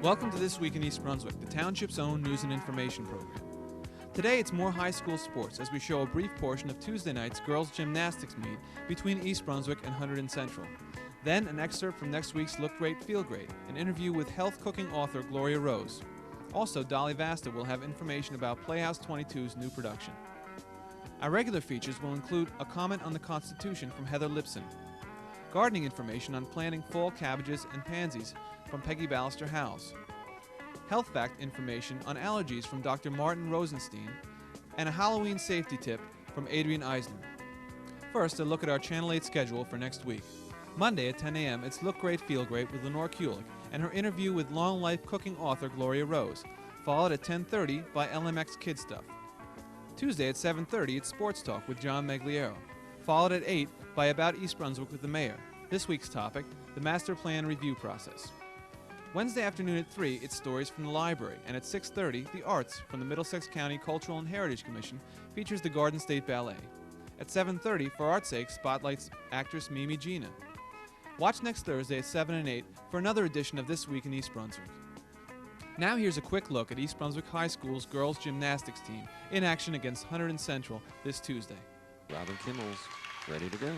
Welcome to This Week in East Brunswick, the township's own news and information program. Today it's more high school sports as we show a brief portion of Tuesday night's girls' gymnastics meet between East Brunswick and Hunterdon Central. Then an excerpt from next week's Look Great, Feel Great, an interview with health cooking author Gloria Rose. Also, Dolly Vasta will have information about Playhouse 22's new production. Our regular features will include a comment on the Constitution from Heather Lipson, gardening information on planting fall cabbages and pansies from Pegi Ballister-Howes, health fact information on allergies from Dr. Martin Rosenstein, and a Halloween safety tip from Adrian Eisner. First, a look at our Channel 8 schedule for next week. Monday at 10 a.m., it's Look Great, Feel Great with Lenore Kulik and her interview with Long Life cooking author Gloria Rose, followed at 10:30 by LMX Kid Stuff. Tuesday at 7:30, it's Sports Talk with John Megliero, followed at 8 by About East Brunswick with the Mayor. This week's topic, the Master Plan Review Process. Wednesday afternoon at 3, it's Stories from the Library, and at 6:30, The Arts from the Middlesex County Cultural and Heritage Commission features the Garden State Ballet. At 7:30, for art's sake, spotlights actress Mimi Gina. Watch next Thursday at 7 and 8 for another edition of This Week in East Brunswick. Now here's a quick look at East Brunswick High School's girls' gymnastics team in action against Hunterdon Central this Tuesday. Robin Kimmel's ready to go.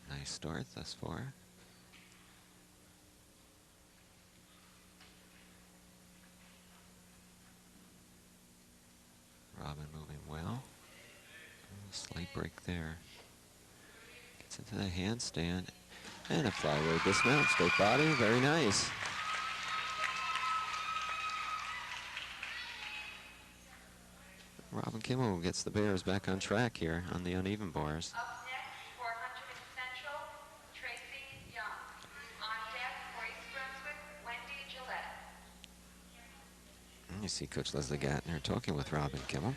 Nice start thus far. Robin moving well. A slight break there. Gets into the handstand. And a flyweight dismount. Straight body. Very nice. Robin Kimmel gets the Bears back on track here on the uneven bars. Up next for Hunterdon Central, Tracy Young. On deck for East Brunswick, Wendy Gillette. And you see Coach Leslie Gattner talking with Robin Kimmel.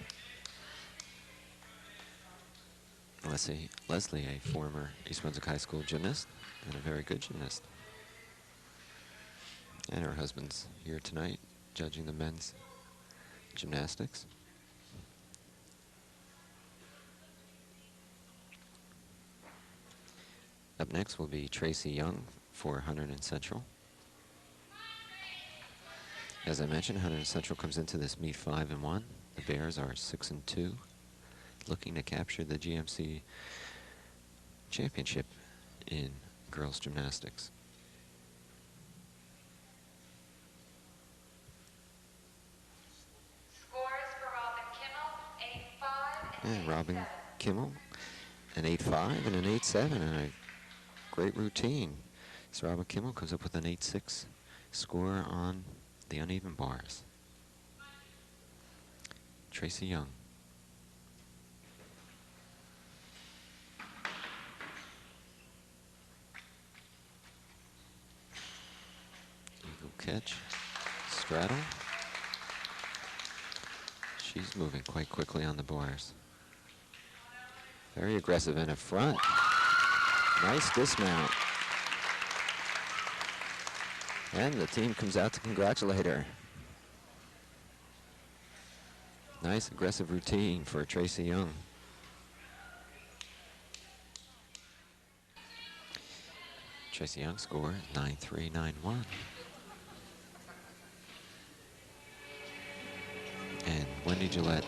Leslie, a former East Brunswick High School gymnast and a very good gymnast. And her husband's here tonight judging the men's gymnastics. Up next will be Tracy Young for Hunterdon Central. As I mentioned, Hunterdon Central comes into this meet 5-1. The Bears are 6-2, looking to capture the GMC championship in girls gymnastics. Scores for Robin Kimmel, 8-5 and 8-7. And Robin Kimmel, an 8-5 and an 8-7, and a great routine. So Robin Kimmel comes up with an 8-6 score on the uneven bars. Tracy Young. Eagle catch, straddle. She's moving quite quickly on the bars. Very aggressive in a front. Nice dismount. And the team comes out to congratulate her. Nice aggressive routine for Tracy Young. Tracy Young score 9-3, 9-1. And Wendy Gillette.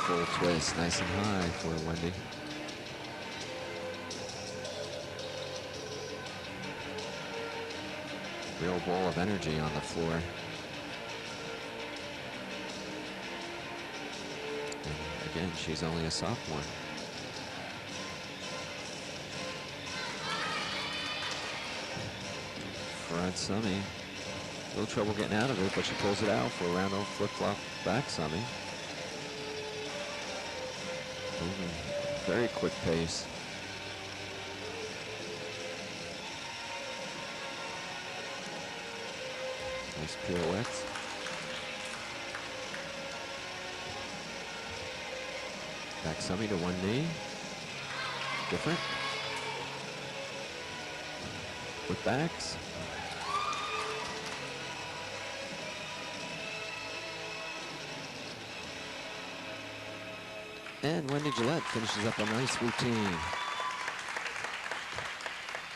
Full twist, nice and high for Wendy. Real ball of energy on the floor. And again, she's only a sophomore. Front Summy. A little trouble getting out of it, but she pulls it out for a round of flip-flop back Summy. Moving very quick pace. Nice pirouettes. Back summy to one knee. Different. With backs. And Wendy Gillette finishes up a nice routine.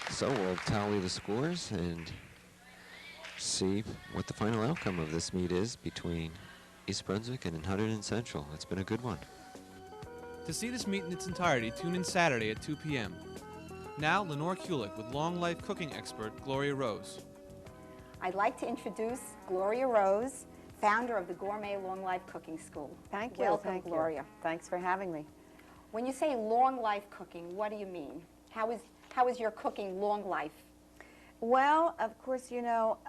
So we'll tally the scores and see what the final outcome of this meet is between East Brunswick and Hunterdon Central. It's been a good one. To see this meet in its entirety, tune in Saturday at 2 p.m. Now, Lenore Kulik with long life cooking expert Gloria Rose. I'd like to introduce Gloria Rose, founder of the Gourmet Long Life Cooking School. Thank you. Welcome, Thank Gloria. You. Thanks for having me. When you say long life cooking, what do you mean? How is your cooking long life? Well, of course, you know,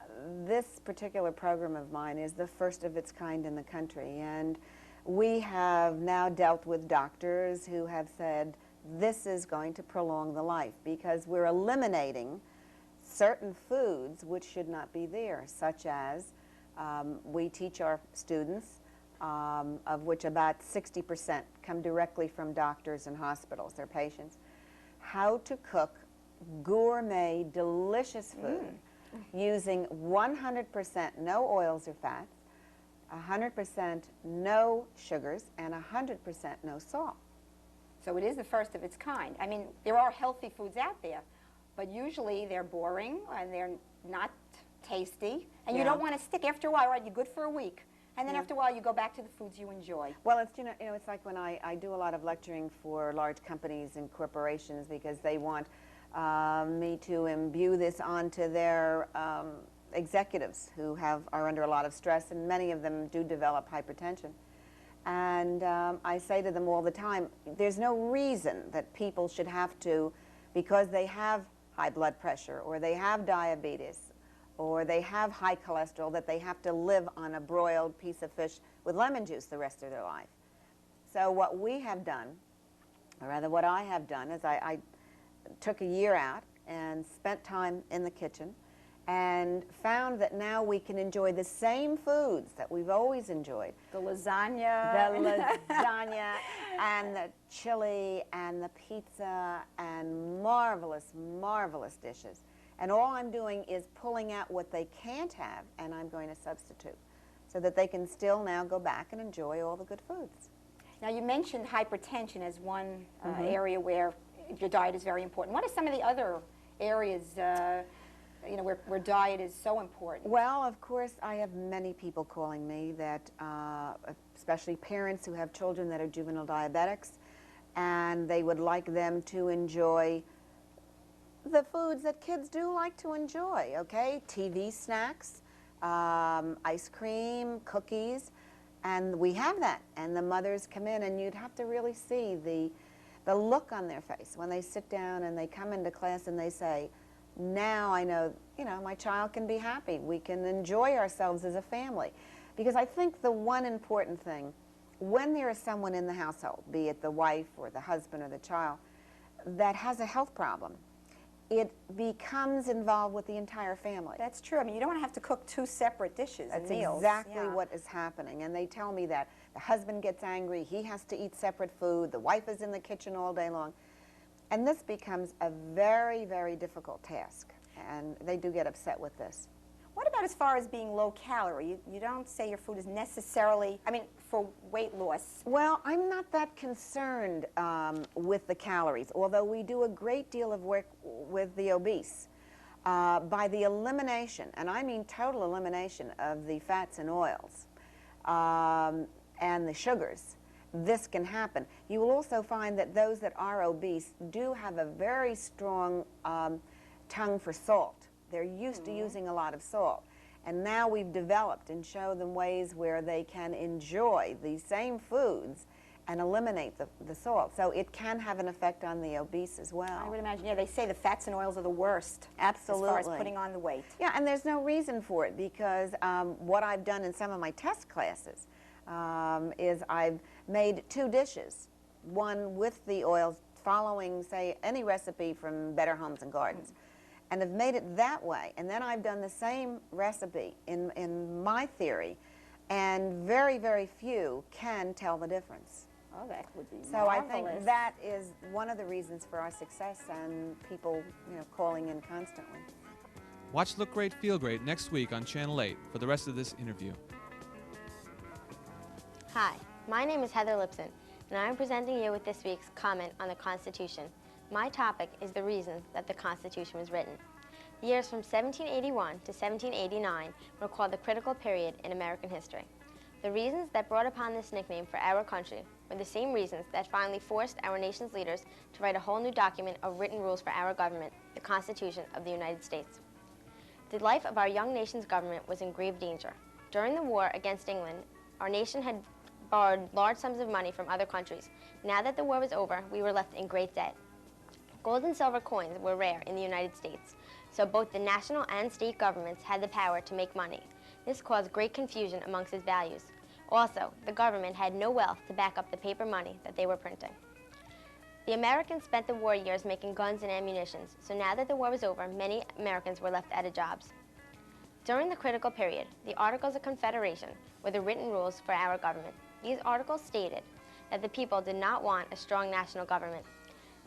this particular program of mine is the first of its kind in the country, and we have now dealt with doctors who have said this is going to prolong the life because we're eliminating certain foods which should not be there, such as we teach our students, of which about 60% come directly from doctors and hospitals, their patients, how to cook gourmet, delicious food using 100% no oils or fats, 100% no sugars, and 100% no salt. So it is the first of its kind. I mean, there are healthy foods out there, but usually they're boring and they're not tasty, and you don't want to stick. After a while, right, you're good for a week, and then after a while you go back to the foods you enjoy. Well, it's, you know, it's like when I do a lot of lecturing for large companies and corporations because they want me to imbue this onto their executives who are under a lot of stress, and many of them do develop hypertension. And I say to them all the time, there's no reason that people should have to, because they have high blood pressure or they have diabetes or they have high cholesterol, that they have to live on a broiled piece of fish with lemon juice the rest of their life. So what we have done, or rather what I have done, is I took a year out and spent time in the kitchen and found that now we can enjoy the same foods that we've always enjoyed. The lasagna. The lasagna and the chili and the pizza and marvelous, marvelous dishes. And all I'm doing is pulling out what they can't have, and I'm going to substitute so that they can still now go back and enjoy all the good foods. Now, you mentioned hypertension as one area where your diet is very important. What are some of the other areas you know, where diet is so important? Well, of course, I have many people calling me that, especially parents who have children that are juvenile diabetics, and they would like them to enjoy the foods that kids do like to enjoy, okay? TV snacks, ice cream, cookies, and we have that. And the mothers come in, and you'd have to really see the look on their face when they sit down and they come into class and they say, now I know, you know, my child can be happy. We can enjoy ourselves as a family. Because I think the one important thing, when there is someone in the household, be it the wife or the husband or the child, that has a health problem, it becomes involved with the entire family. That's true. I mean, you don't want to have to cook two separate dishes and meals. That's exactly what is happening. And they tell me that the husband gets angry, he has to eat separate food, the wife is in the kitchen all day long. And this becomes a very, very difficult task. And they do get upset with this. What about as far as being low calorie? You don't say your food is necessarily, I mean, for weight loss. Well, I'm not that concerned with the calories, although we do a great deal of work with the obese. By the elimination, and I mean total elimination of the fats and oils and the sugars, this can happen. You will also find that those that are obese do have a very strong tongue for salt. They're used to using a lot of salt. And now we've developed and show them ways where they can enjoy these same foods and eliminate the salt. So it can have an effect on the obese as well. I would imagine, yeah, they say the fats and oils are the worst. Absolutely. As far as putting on the weight. Yeah, and there's no reason for it because what I've done in some of my test classes is I've made two dishes, one with the oils following, say, any recipe from Better Homes and Gardens, and have made it that way. And then I've done the same recipe in my theory, and very, very few can tell the difference. Oh, that would be So I think marvelous. that is one of the reasons for our success and people, calling in constantly. Watch Look Great, Feel Great next week on Channel 8 for the rest of this interview. Hi, my name is Heather Lipson, and I'm presenting you with this week's comment on the Constitution. My topic is the reasons that the Constitution was written. The years from 1781 to 1789 were called the critical period in American history. The reasons that brought upon this nickname for our country were the same reasons that finally forced our nation's leaders to write a whole new document of written rules for our government, the Constitution of the United States. The life of our young nation's government was in grave danger. During the war against England, our nation had borrowed large sums of money from other countries. Now that the war was over, we were left in great debt. Gold and silver coins were rare in the United States, so both the national and state governments had the power to make money. This caused great confusion amongst its values. Also, the government had no wealth to back up the paper money that they were printing. The Americans spent the war years making guns and ammunition, so now that the war was over, many Americans were left out of jobs. During the critical period, the Articles of Confederation were the written rules for our government. These articles stated that the people did not want a strong national government.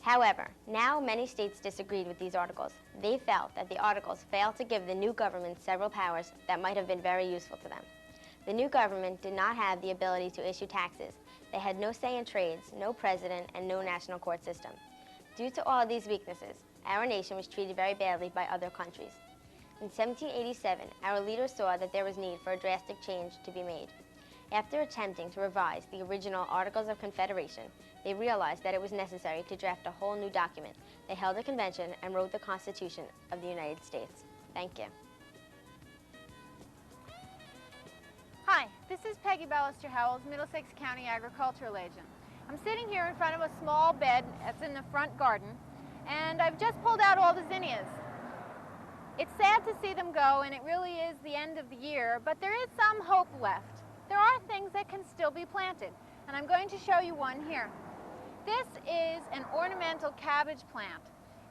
However, now many states disagreed with these articles. They felt that the articles failed to give the new government several powers that might have been very useful to them. The new government did not have the ability to issue taxes. They had no say in trades, no president, and no national court system. Due to all of these weaknesses, our nation was treated very badly by other countries. In 1787, our leaders saw that there was need for a drastic change to be made. After attempting to revise the original Articles of Confederation, they realized that it was necessary to draft a whole new document. They held a convention and wrote the Constitution of the United States. Thank you. Hi, this is Peggy Ballister-Howells, Middlesex County Agricultural Agent. I'm sitting here in front of a small bed that's in the front garden, and I've just pulled out all the zinnias. It's sad to see them go, and it really is the end of the year, but there is some hope left. There are things that can still be planted, and I'm going to show you one here. This is an ornamental cabbage plant,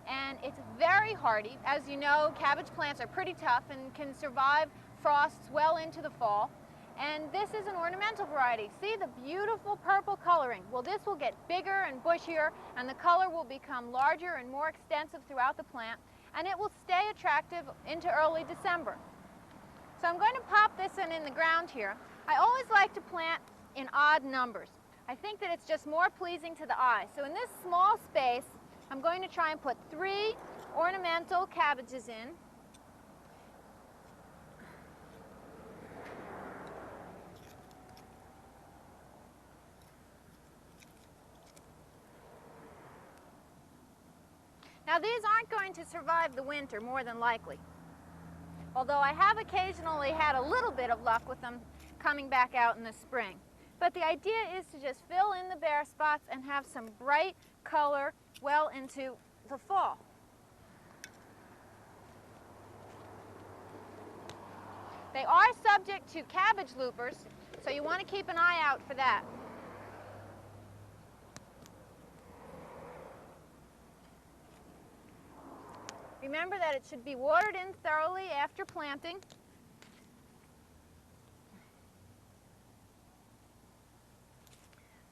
and it's very hardy. As you know, cabbage plants are pretty tough and can survive frosts well into the fall. And this is an ornamental variety. See the beautiful purple coloring? Well, this will get bigger and bushier, and the color will become larger and more extensive throughout the plant, and it will stay attractive into early December. So I'm going to pop this in the ground here. I always like to plant in odd numbers. I think that it's just more pleasing to the eye. So in this small space, I'm going to try and put 3 ornamental cabbages in. Now these aren't going to survive the winter, more than likely. Although I have occasionally had a little bit of luck with them coming back out in the spring. But the idea is to just fill in the bare spots and have some bright color well into the fall. They are subject to cabbage loopers, so you want to keep an eye out for that. Remember that it should be watered in thoroughly after planting.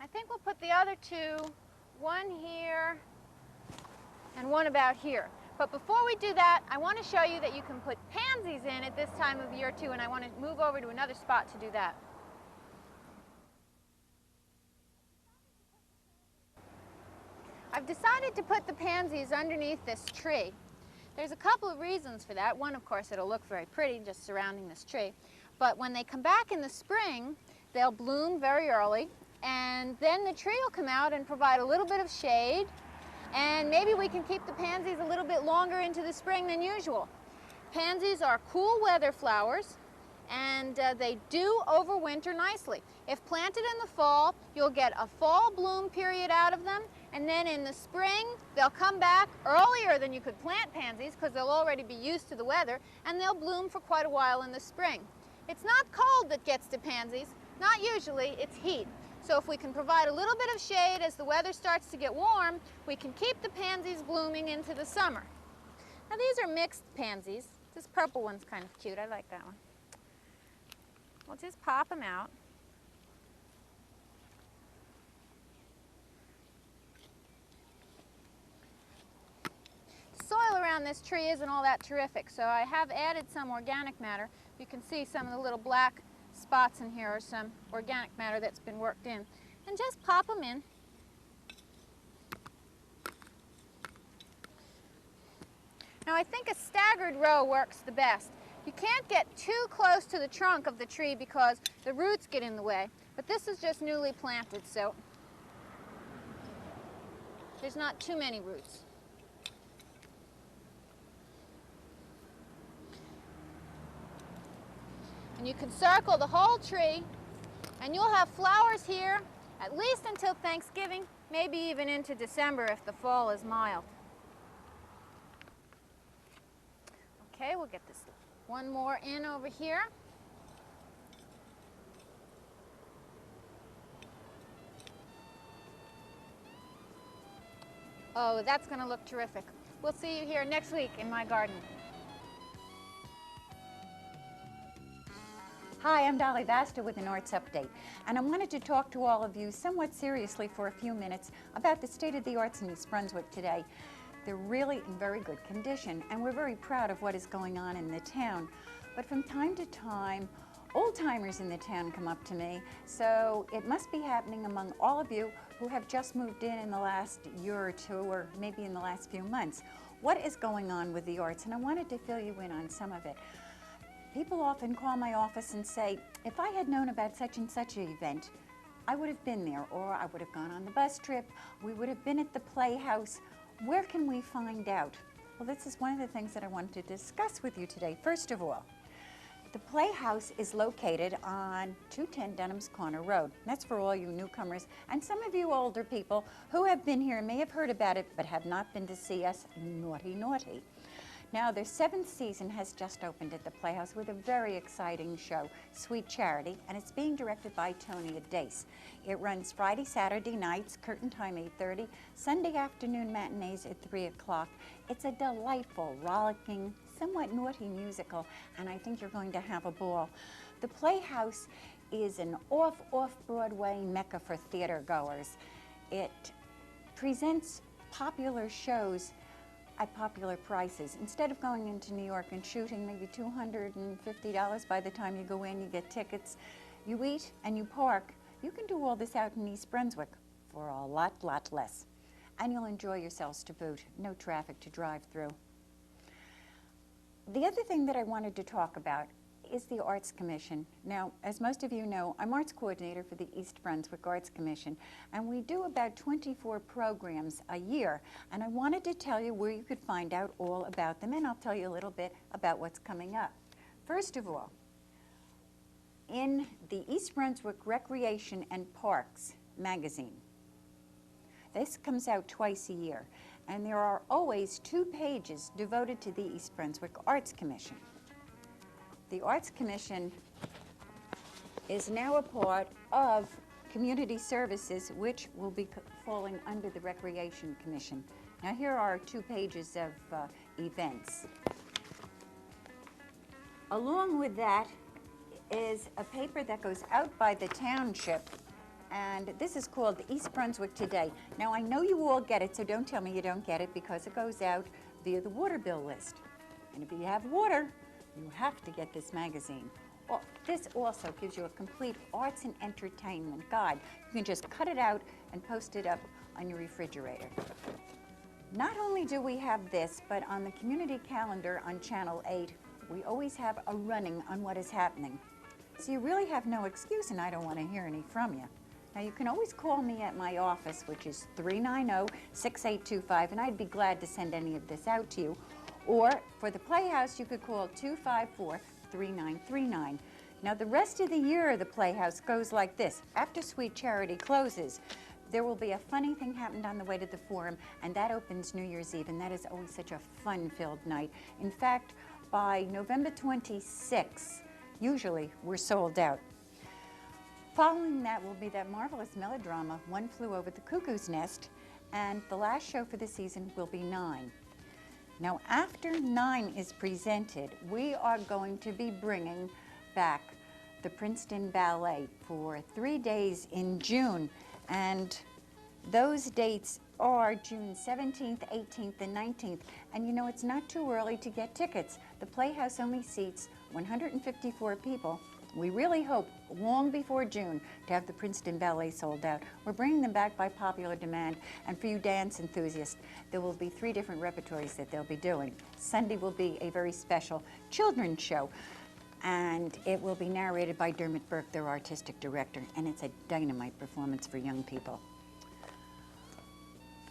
I think we'll put the other 2, one here and one about here. But before we do that, I want to show you that you can put pansies in at this time of year too, and I want to move over to another spot to do that. I've decided to put the pansies underneath this tree. There's a couple of reasons for that. One, of course, it'll look very pretty just surrounding this tree. But when they come back in the spring, they'll bloom very early, and then the tree will come out and provide a little bit of shade, and maybe we can keep the pansies a little bit longer into the spring than usual. Pansies are cool weather flowers, and they do overwinter nicely. If planted in the fall, you'll get a fall bloom period out of them, and then in the spring, they'll come back earlier than you could plant pansies because they'll already be used to the weather, and they'll bloom for quite a while in the spring. It's not cold that gets to pansies, not usually, it's heat. So if we can provide a little bit of shade as the weather starts to get warm, we can keep the pansies blooming into the summer. Now these are mixed pansies. This purple one's kind of cute, I like that one. We'll just pop them out. soil around this tree isn't all that terrific, so I have added some organic matter. You can see some of the little black spots in here are some organic matter that's been worked in. And just pop them in. Now I think a staggered row works the best. You can't get too close to the trunk of the tree because the roots get in the way, but this is just newly planted, so there's not too many roots. And you can circle the whole tree, and you'll have flowers here at least until Thanksgiving, maybe even into December if the fall is mild. Okay, we'll get this one more in over here. Oh, that's going to look terrific. We'll see you here next week in my garden. Hi, I'm Dolly Vasta with an Arts Update, and I wanted to talk to all of you somewhat seriously for a few minutes about the state of the arts in East Brunswick today. They're really in very good condition, and we're very proud of what is going on in the town. But from time to time, old-timers in the town come up to me, so it must be happening among all of you who have just moved in the last year or two, or maybe in the last few months. What is going on with the arts? And I wanted to fill you in on some of it. People often call my office and say, if I had known about such and such an event, I would have been there, or I would have gone on the bus trip, we would have been at the Playhouse. Where can we find out? Well, this is one of the things that I wanted to discuss with you today. First of all, the Playhouse is located on 210 Dunham's Corner Road. That's for all you newcomers, and some of you older people who have been here may have heard about it, but have not been to see us. Naughty, naughty. Now, their 7th season has just opened at the Playhouse with a very exciting show, Sweet Charity, and it's being directed by Tony Adace. It runs Friday, Saturday nights, curtain time 8:30, Sunday afternoon matinees at 3 o'clock. It's a delightful, rollicking, somewhat naughty musical, and I think you're going to have a ball. The Playhouse is an off-Broadway mecca for theater goers. It presents popular shows at popular prices. Instead of going into New York and shooting maybe $250 by the time you go in, you get tickets, you eat and you park, you can do all this out in East Brunswick for a lot less. And you'll enjoy yourselves to boot. No traffic to drive through. The other thing that I wanted to talk about is the Arts Commission. Now, as most of you know, I'm Arts Coordinator for the East Brunswick Arts Commission, and we do about 24 programs a year, and I wanted to tell you where you could find out all about them, and I'll tell you a little bit about what's coming up. First of all, in the East Brunswick Recreation and Parks magazine, this comes out twice a year, and there are always 2 pages devoted to the East Brunswick Arts Commission. The Arts Commission is now a part of Community Services, which will be falling under the Recreation Commission. Now, here are 2 pages of events. Along with that is a paper that goes out by the township, and this is called the East Brunswick Today. Now, I know you all get it, so don't tell me you don't get it, because it goes out via the water bill list. And if you have water, you have to get this magazine. Well, this also gives you a complete arts and entertainment guide. You can just cut it out and post it up on your refrigerator. Not only do we have this, but on the community calendar on Channel 8, we always have a running on what is happening. So you really have no excuse, and I don't want to hear any from you. Now, you can always call me at my office, which is 390-6825, and I'd be glad to send any of this out to you. Or for the Playhouse, you could call 254-3939. Now, the rest of the year, the Playhouse goes like this. After Sweet Charity closes, there will be a funny thing happened on the way to the Forum, and that opens New Year's Eve, and that is always such a fun-filled night. In fact, by November 26th, usually we're sold out. Following that will be that marvelous melodrama, One Flew Over the Cuckoo's Nest, and the last show for the season will be 9. Now, after 9 is presented, we are going to be bringing back the Princeton Ballet for 3 days in June, and those dates are June 17th, 18th, and 19th. And you know, it's not too early to get tickets. The Playhouse only seats 154 people. We really hope long before June to have the Princeton Ballet sold out. We're bringing them back by popular demand, and for you dance enthusiasts, there will be 3 different repertories that they'll be doing. Sunday will be a very special children's show, and it will be narrated by Dermot Burke, their artistic director, and it's a dynamite performance for young people.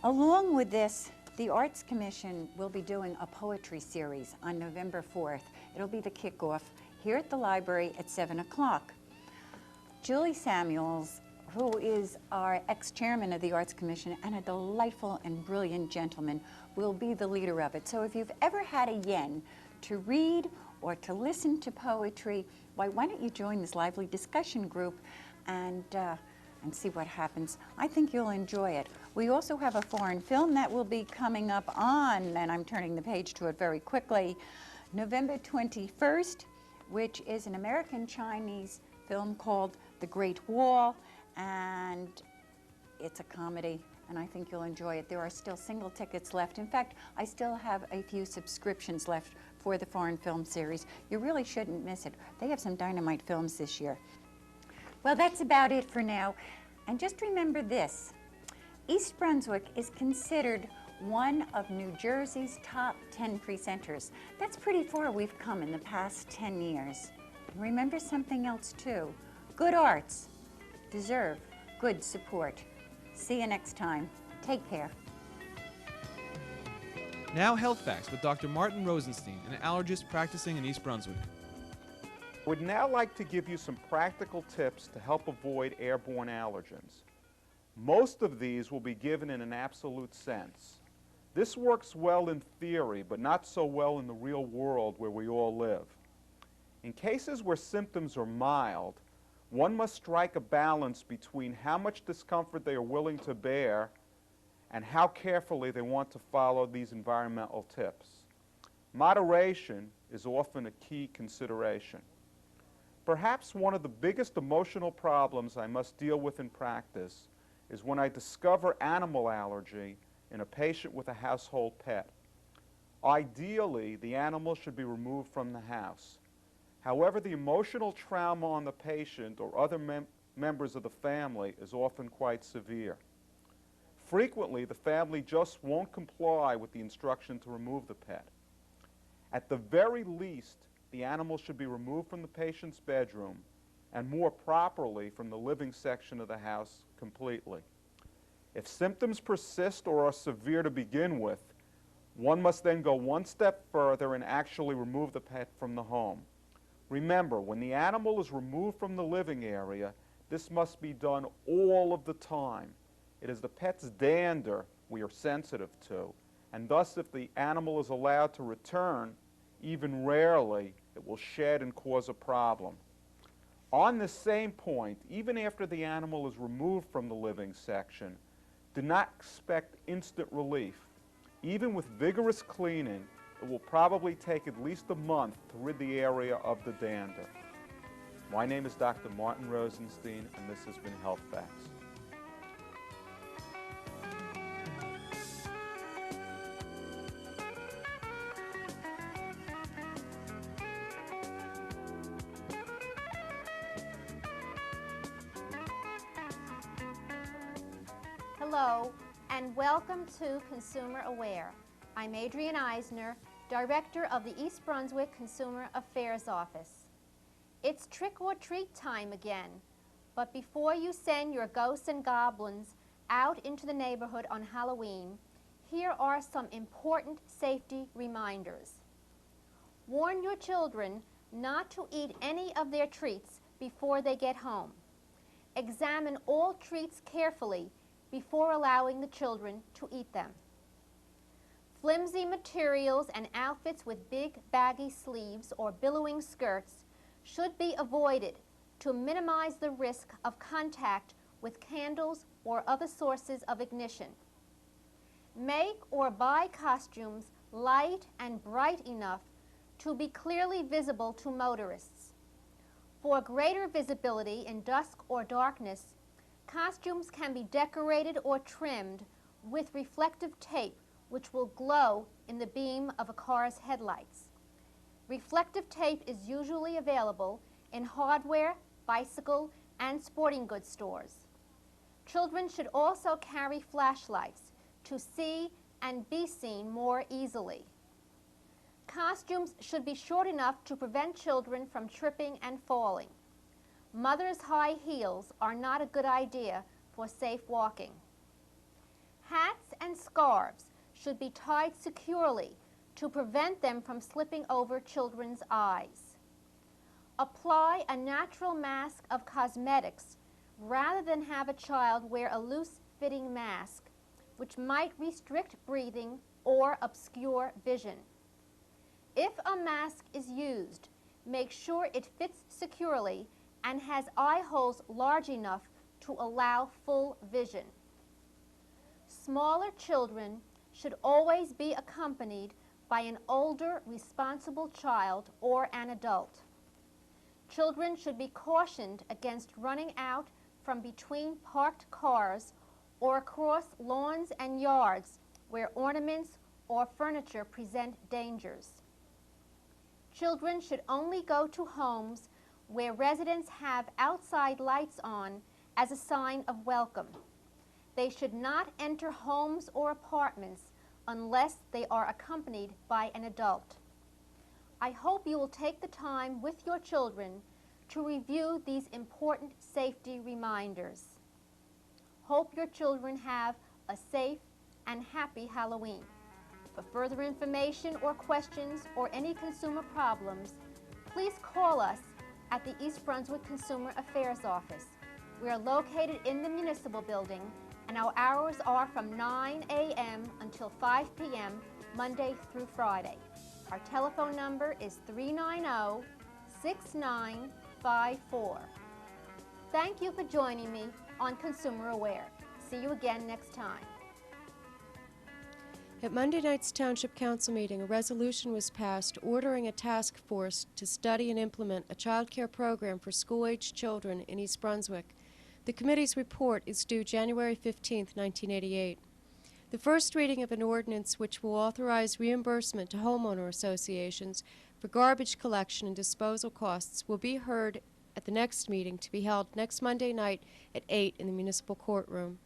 Along with this, the Arts Commission will be doing a poetry series on November 4th. It'll be the kickoff here at the library at 7 o'clock. Julie Samuels, who is our ex-chairman of the Arts Commission and a delightful and brilliant gentleman, will be the leader of it. So if you've ever had a yen to read or to listen to poetry, why don't you join this lively discussion group and see what happens. I think you'll enjoy it. We also have a foreign film that will be coming up on, and I'm turning the page to it very quickly, November 21st, which is an American-Chinese film called The Great Wall, and it's a comedy, and I think you'll enjoy it. There are still single tickets left. In fact, I still have a few subscriptions left for the foreign film series. You really shouldn't miss it. They have some dynamite films this year. Well, that's about it for now. And just remember this, East Brunswick is considered one of New Jersey's top 10 presenters. That's pretty far we've come in the past 10 years. And remember something else too, good arts deserve good support. See you next time. Take care. Now Health Facts with Dr. Martin Rosenstein, an allergist practicing in East Brunswick. I would now like to give you some practical tips to help avoid airborne allergens. Most of these will be given in an absolute sense. This works well in theory, but not so well in the real world where we all live. In cases where symptoms are mild, one must strike a balance between how much discomfort they are willing to bear and how carefully they want to follow these environmental tips. Moderation is often a key consideration. Perhaps one of the biggest emotional problems I must deal with in practice is when I discover animal allergy in a patient with a household pet. Ideally, the animal should be removed from the house. However, the emotional trauma on the patient or other members of the family is often quite severe. Frequently, the family just won't comply with the instruction to remove the pet. At the very least, the animal should be removed from the patient's bedroom and more properly from the living section of the house completely. If symptoms persist or are severe to begin with, one must then go one step further and actually remove the pet from the home. Remember, when the animal is removed from the living area, this must be done all of the time. It is the pet's dander we are sensitive to, and thus if the animal is allowed to return, even rarely, it will shed and cause a problem. On this same point, even after the animal is removed from the living section, do not expect instant relief. Even with vigorous cleaning, it will probably take at least a month to rid the area of the dander. My name is Dr. Martin Rosenstein, and this has been Health Facts. Hello, and welcome to Consumer Aware. I'm Adrienne Eisner, Director of the East Brunswick Consumer Affairs Office. It's trick-or-treat time again, but before you send your ghosts and goblins out into the neighborhood on Halloween, here are some important safety reminders. Warn your children not to eat any of their treats before they get home. Examine all treats carefully before allowing the children to eat them. Flimsy materials and outfits with big baggy sleeves or billowing skirts should be avoided to minimize the risk of contact with candles or other sources of ignition. Make or buy costumes light and bright enough to be clearly visible to motorists. For greater visibility in dusk or darkness, costumes can be decorated or trimmed with reflective tape which will glow in the beam of a car's headlights. Reflective tape is usually available in hardware, bicycle, and sporting goods stores. Children should also carry flashlights to see and be seen more easily. Costumes should be short enough to prevent children from tripping and falling. Mothers' high heels are not a good idea for safe walking. Hats and scarves should be tied securely to prevent them from slipping over children's eyes. Apply a natural mask of cosmetics rather than have a child wear a loose-fitting mask, which might restrict breathing or obscure vision. If a mask is used, make sure it fits securely and has eye holes large enough to allow full vision. Smaller children should always be accompanied by an older, responsible child or an adult. Children should be cautioned against running out from between parked cars or across lawns and yards where ornaments or furniture present dangers. Children should only go to homes where residents have outside lights on as a sign of welcome. They should not enter homes or apartments unless they are accompanied by an adult. I hope you will take the time with your children to review these important safety reminders. Hope your children have a safe and happy Halloween. For further information or questions or any consumer problems, please call us at the East Brunswick Consumer Affairs Office. We are located in the Municipal Building, and our hours are from 9 a.m. until 5 p.m. Monday through Friday. Our telephone number is 390-6954. Thank you for joining me on Consumer Aware. See you again next time. At Monday night's Township Council meeting, a resolution was passed ordering a task force to study and implement a child care program for school-aged children in East Brunswick. The committee's report is due January 15, 1988. The first reading of an ordinance which will authorize reimbursement to homeowner associations for garbage collection and disposal costs will be heard at the next meeting, to be held next Monday night at 8 in the municipal courtroom.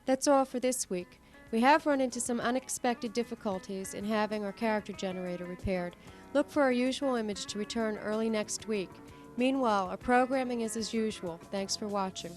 That's all for this week. We have run into some unexpected difficulties in having our character generator repaired. Look for our usual image to return early next week. Meanwhile, our programming is as usual. Thanks for watching.